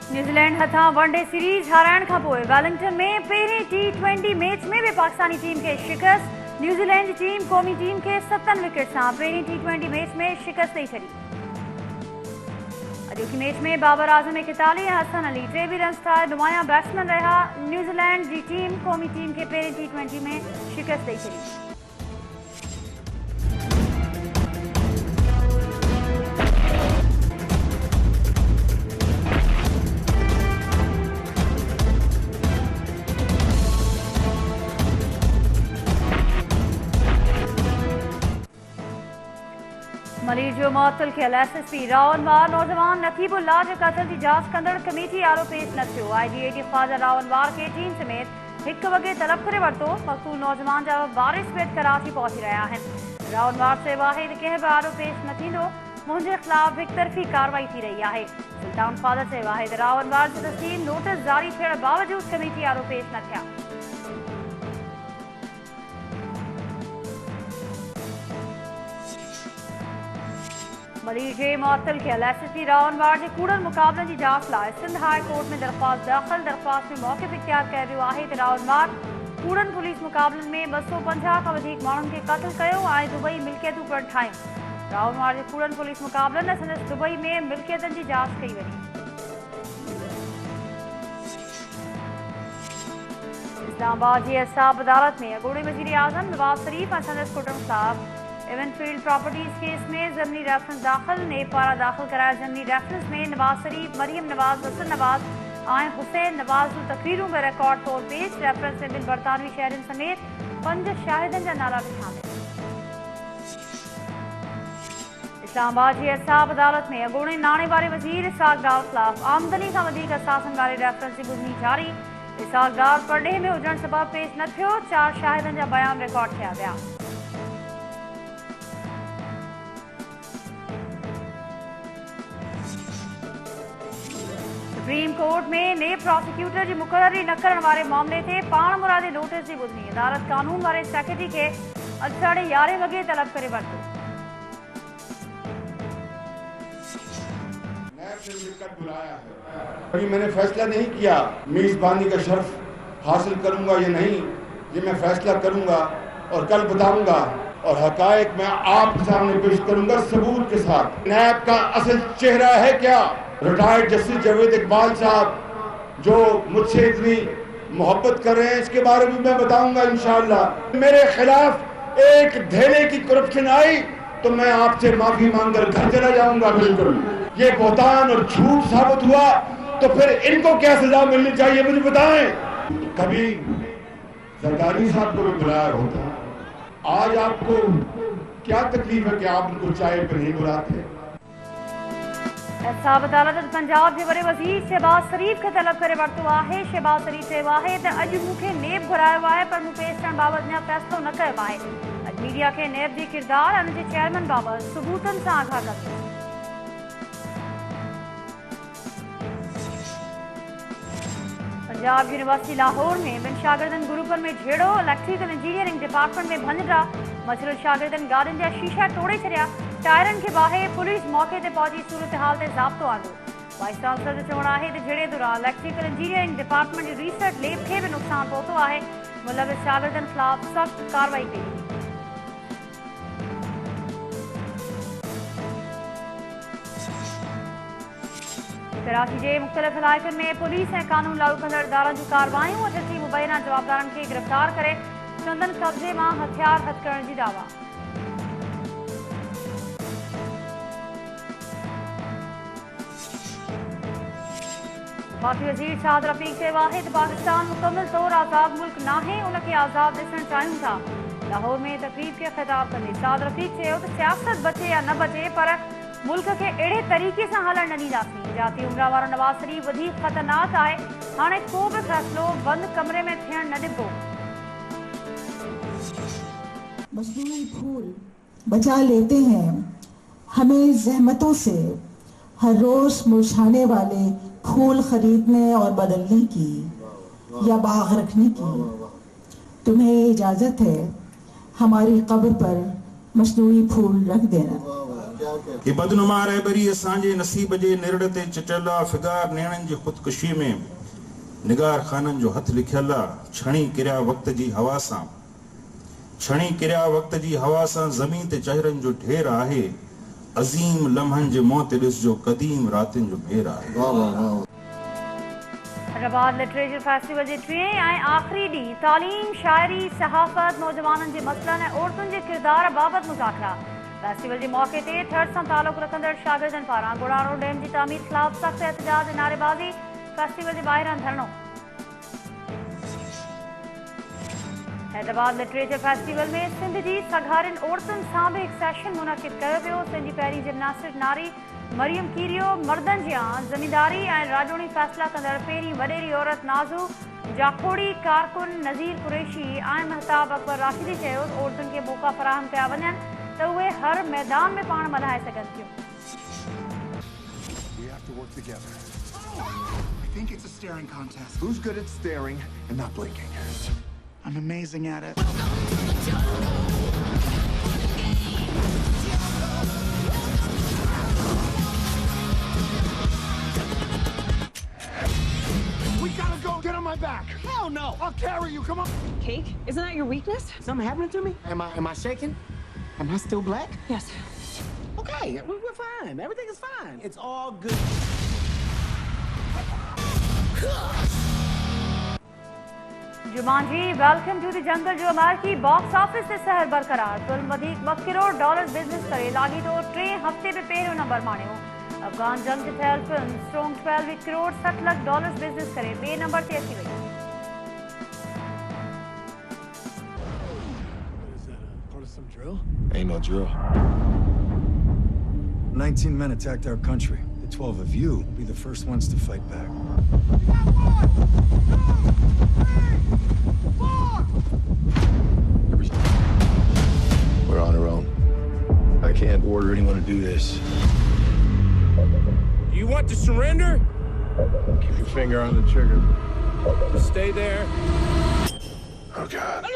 New Zealand हथां one day series हाराइण खां पोइ Wellington में पहिरीं T20 मैच में भी पाकिस्तानी टीम खे शिकस्त। न्यूजीलैंड जी टीम क़ौमी टीम खे 7 विकेट सां पहिरीं T20 मैच में शिकस्त ॾेई छॾी। अॼोकी मैच में बाबर आज़म 41 ऐं हसन अली 23 रन्स ठाहे नुमायां बैट्समैन रहा। न्यूजीलैंड जी टीम क़ौमी टीम खे पहिरीं T20 में शिकस्त ॾेई छॾी। मलीर जो मुअत्तल थियल SSP रावनवार नौजवान नकीबुल्लाह जे क़त्ल जी जांच कंदड़ कमेटी आरो पेश न थियो। IGAT ख्वाजा रावनवार खे टीम समेत 1 वॻे तलब करे वरितो। मक़तूल नौजवान जा वारिस पिणु कराची पहुची रहिया आहिनि। रावनवार चयो आहे त कंहिं बि आरो पेश न थींदो। मुंहिंजे ख़िलाफ़ हिकतरफ़ी कार्रवाई थी रही आहे। सुल्तान ख्वाजा चयो आहे त रावनवार जी तस्दीक नोटिस जारी थियण बावजूद कमेटी आरो पेश न थिया। मलीर जे मुअत्तल थियल SSP रावनवार जे कूड़नि मुक़ाबलनि जी जांच लाइ सिंध हाई कोर्ट में दरख़्वास्त दाख़िल। दरख़्वास्त में मौक़िफ़ इख्तियार कयो वियो आहे त रावनवार कूड़नि पुलिस मुक़ाबलनि में 250 खां वधीक माण्हुनि खे क़त्ल कयो ऐं दुबई मिल्कियतूं पिणु ठाहियूं। रावनवार जे कूड़नि पुलिस मुक़ाबलनि ऐं संदसि दुबई में मिल्कियतनि जी जांच कई वई। इस्लामाबाद जी एहसाब अदालत में अॻूणे वज़ीर आज़म नवाज़ शरीफ़ ऐं संदसि कुटुंब ख़िलाफ़ इवेंटफील्ड प्रॉपर्टीज़ केस में ज़मनी रेफरेंस दाख़िल। नेब पारां दाख़िल करायल ज़मनी रेफरेंस में नवाज़ शरीफ़, मरियम नवाज़, हसन नवाज़ ऐं हुसैन नवाज़ जूं तक़रीरूं में रिकॉर्ड तौर पेश। रेफरेंस में ॿिनि बरतानवी शहरनि समेत 5 शाहिदनि जा नाला बि शामिल। इस्लामाबाद जी एहसाब अदालत में अॻूणे नाणे वारे वज़ीर इसहाक़ डार ख़िलाफ़ आमदनी खां वधीक असासनि वारे रेफरेंस जी ॿुधणी जारी। इसहाक़ डार परॾेह में हुजण सबबि पेश न थियो। 4 शाहिदनि जा बयान रिकॉर्ड थिया विया। सुप्रीम कोर्ट में नेब प्रोसिक्यूटर जी मुक़ररी न करण वारे मामले ते पाण मुरादी नोटिस जी ॿुधणी। अदालत कानून वारे सेक्रेटरी खे अॼु 11:30 वॻे तलब करे वरितो। अभी मैंने फैसला नहीं किया मेजबानी का शर्फ हासिल करूंगा या नहीं, ये मैं फैसला करूंगा और कल बताऊंगा और हकायक मैं आपके सामने पेश करूंगा सबूत के साथ। नैब का असल चेहरा है क्या? रिटायर्ड जस्टिस जावेद इकबाल साहब जो मुझसे इतनी मोहब्बत कर रहे हैं, इसके बारे में मैं बताऊंगा इंशाअल्लाह। मेरे खिलाफ एक धेले की करप्शन आई तो मैं आपसे माफी मांगकर घर चला जाऊंगा। बिल्कुल ये बहतान और झूठ साबित हुआ तो फिर इनको क्या सजा मिलनी चाहिए मुझे बताएं। कभी सरकारी साहब को भी बुलाया होता, आज आपको क्या तकलीफ है कि आप उनको चाय पर नहीं बुलाते? एहसाब अदालत पंजाब के वॾे वज़ीर शहबाज शरीफ़ खे तलब करे वरितो आहे। शहबाज शरीफ़ चयो आहे त अॼु मूंखे नेब घुरायो आहे पर मूं पेश थियण बाबति अञा फ़ैसिलो न कयो आहे। अॼु मीडिया खे नेब जे किरदार ऐं हुनजे चेयरमैन बाबति सबूतनि सां आगाह कंदो। पंजाब यूनिवर्सिटी लाहौर में 2 शागिर्दनि ग्रुपनि में झेड़ो। इलेक्ट्रिकल इंजीनियरिंग डिपार्टमेंट में भंजरा। मजरूल शागिर्दनि गाॾियुनि जा शीशा तोड़े छॾिया। टायरनि खे बाहे पुलिस मौक़े ते पहुची सूरत हाल ते ज़ाब्तो आंदो। वाइस चांसलर जो चवणु आहे त झेड़े दौरान इलेक्ट्रिकल इंजीनियरिंग डिपार्टमेंट जी रिसर्च लैब खे बि नुक़सानु पहुतो आहे। मुलविस शागिर्दनि ख़िलाफ़ सख़्त कार्रवाई कई। कराची के मुख़्तलिफ़ इलाइक़नि में पुलिस ऐं कानून लागू कंदड़ इदारनि जूं कार्रवायूं। 38 मुबैना जवाबदारनि खे गिरफ़्तार करे चंदनि कब्ज़े मां हथियार हथ करण जी दावा। वफ़ाक़ी वज़ीर शाहिद रफ़ीक़ चयो आहे त पाकिस्तान मुकम्मल तौर आज़ाद मुल्क नाहे, उनखे आज़ाद ॾिसणु चाहियूं था। लाहौर में तक़रीब खे ख़िताब कंदे शाहिद रफ़ीक़ चयो त सियासत बचे या न बचे पर मुल्क खे अहिड़े तरीक़े सां हलण न ॾींदासीं। जाती उमरा वारो नवाज़ शरीफ़ वधीक ख़तरनाक आहे। हाणे को बि फ़ैसिलो बंदि कमरे में थियण न ॾिबो। मजनूई फूल बचा लेते हैं हमें जहमतों से हर रोज मुरझाने वाले फूल खरीदने और बदलने की या बाग रखने की। तुम्हें इजाजत है हमारी कब्र पर मजनूई फूल रख देना। कि बदनुमा रहबरी असांजे नसीब जे निरड़ ते चचला फिगार नेणनि जी ख़ुदकुशी में निगार खाननि जो हथ लिखियल आहे। छणी किरिया वक़्त जी हवा सां, छणी किरिया वक़्त जी हवा सां ज़मीन ते चहिरनि जो ढेर आहे। अज़ीम लम्हनि जे मुंहं ते ॾिसजो क़दीम रातिनि जो भेर आहे। हैदराबाद लिटरेचर फेस्टिवल जे टिएं ऐं आख़िरी ॾींहुं तालीम, शाइरी, सहाफ़त, नौजवाननि जे मसइलनि ऐं औरतुनि जे किरदार बाबति मुज़ाकरा। फेस्टिवल जे मौक़े ते थड़ सां तालुक़ रखंदड़ शागिर्दनि पारां गुड़ाणो डैम जी तामीर ख़िलाफ़ सख़्त एहतजाज ऐं नारेबाज़ी। फेस्टिवल जे ॿाहिरां धरणो। हैदराबाद लिटरेचर फेस्टिवल में सिंध जी सघारियुनि औरतुनि सां बि हिकु सेशन मुनक़िद कयो वियो। सिंध जी पहिरीं जिम्नास्टिक नारी मरियम कीरियो, मर्दनि जी ज़मींदारी ऐं राजोणी फ़ैसिला कंदड़ पहिरीं वॾेरी औरत नाज़ू जाखोड़ी, कारकुन नज़ीर कुरैशी ऐं महताब अकबर राशिदी चयो औरतुनि खे मौक़ा फ़राहम कया वञनि त उहे हर मैदान में पाण मल्हाए सघनि थियूं। I think it's a staring contest. Who's good at staring and not blinking? I'm amazing at it. We gotta go. Get on my back. Hell no. I'll carry you. Come on. Cake? Isn't that your weakness? Something happening to me? Am I shaking? Am I still black? Yes. Okay, we're fine. Everything is fine. It's all good. Jumanji welcome to the jungle जो अमेरिकी box office से सहर बरकरार। Film वधीक $2 crore business करे लागी तो 3 हफ़्ते में पहिरियों नंबर माणियो। अफ़गान जंग ते थियल film strong $12 crore $60 lakh business करे ॿिए नंबर ते अची वई। Some drill? Ain't no drill. 19 men attacked our country. The 12 of you will be the first ones to fight back. We're on our own. I can't order anyone to do this. Do you want to surrender? Keep your finger on the trigger. Stay there. Oh, God.